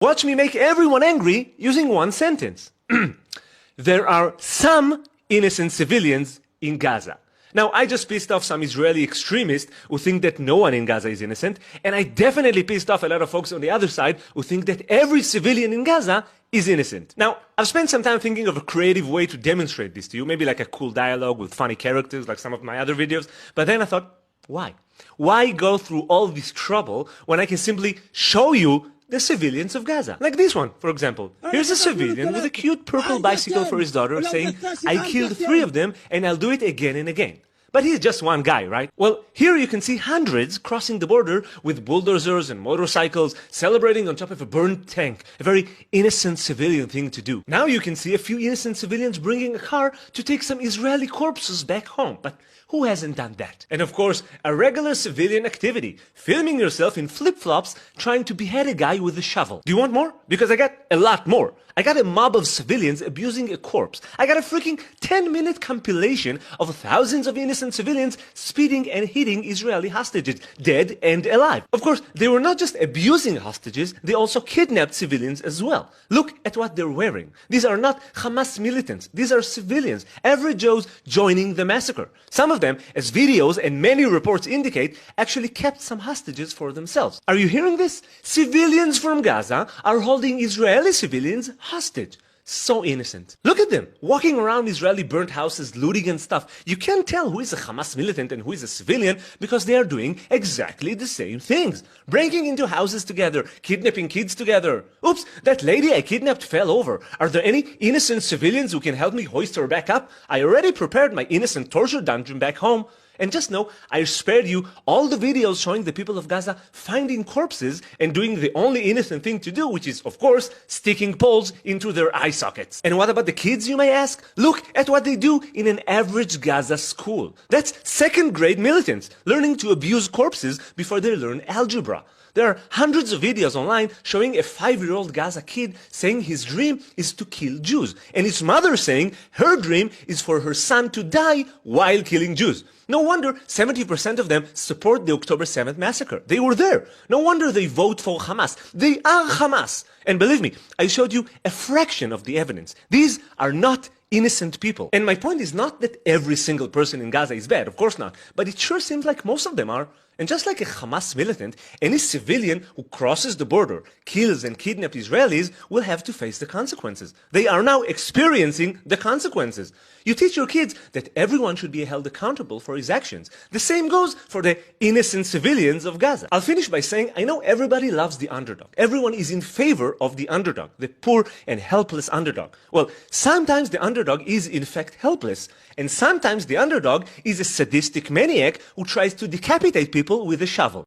Watch me make everyone angry using one sentence. There are some innocent civilians in Gaza. Now, I just pissed off some Israeli extremists who think that no one in Gaza is innocent, and I definitely pissed off a lot of folks on the other side who think that every civilian in Gaza is innocent. Now, I've spent some time thinking of a creative way to demonstrate this to you, maybe like a cool dialogue with funny characters like some of my other videos, but then I thought, why? Why go through all this trouble when I can simply show you the civilians of Gaza? Like this one, for example. Here's a civilian with a cute purple bicycle for his daughter saying, I killed 3 of them and I'll do it again and again. But he's just one guy, right? Well, here you can see hundreds crossing the border with bulldozers and motorcycles celebrating on top of a burned tank. A very innocent civilian thing to do. Now you can see a few innocent civilians bringing a car to take some Israeli corpses back home. But who hasn't done that? And of course, a regular civilian activity. Filming yourself in flip-flops trying to behead a guy with a shovel. Do you want more? Because I got a lot more. I got a mob of civilians abusing a corpse. I got a freaking 10-minute compilation of thousands of innocent civilians speeding and hitting Israeli hostages, dead and alive. Of course, they were not just abusing hostages, they also kidnapped civilians as well. Look at what they're wearing. These are not Hamas militants. These are civilians, average Joes joining the massacre. Some of them, as videos and many reports indicate, actually kept some hostages for themselves. Are you hearing this? Civilians from Gaza are holding Israeli civilians hostage. So innocent. Look at them, walking around Israeli burnt houses, looting and stuff. You can't tell who is a Hamas militant and who is a civilian because they are doing exactly the same things. Breaking into houses together, kidnapping kids together. Oops, that lady I kidnapped fell over. Are there any innocent civilians who can help me hoist her back up? I already prepared my innocent torture dungeon back home. And just know, I spared you all the videos showing the people of Gaza finding corpses and doing the only innocent thing to do, which is, of course, sticking poles into their eye sockets. And what about the kids, you may ask? Look at what they do in an average Gaza school. That's second-grade militants learning to abuse corpses before they learn algebra. There are hundreds of videos online showing a 5-year-old Gaza kid saying his dream is to kill Jews, and his mother saying her dream is for her son to die while killing Jews. No wonder 70% of them support the October 7th massacre. They were there. No wonder they vote for Hamas. They are Hamas. And believe me, I showed you a fraction of the evidence. These are not innocent people. And my point is not that every single person in Gaza is bad, of course not, but it sure seems like most of them are. And just like a Hamas militant, any civilian who crosses the border, kills and kidnaps Israelis will have to face the consequences. They are now experiencing the consequences. You teach your kids that everyone should be held accountable for his actions. The same goes for the innocent civilians of Gaza. I'll finish by saying I know everybody loves the underdog. Everyone is in favor of the underdog, the poor and helpless underdog. Well, sometimes the underdog is in fact helpless, and sometimes the underdog is a sadistic maniac who tries to decapitate people with a shovel.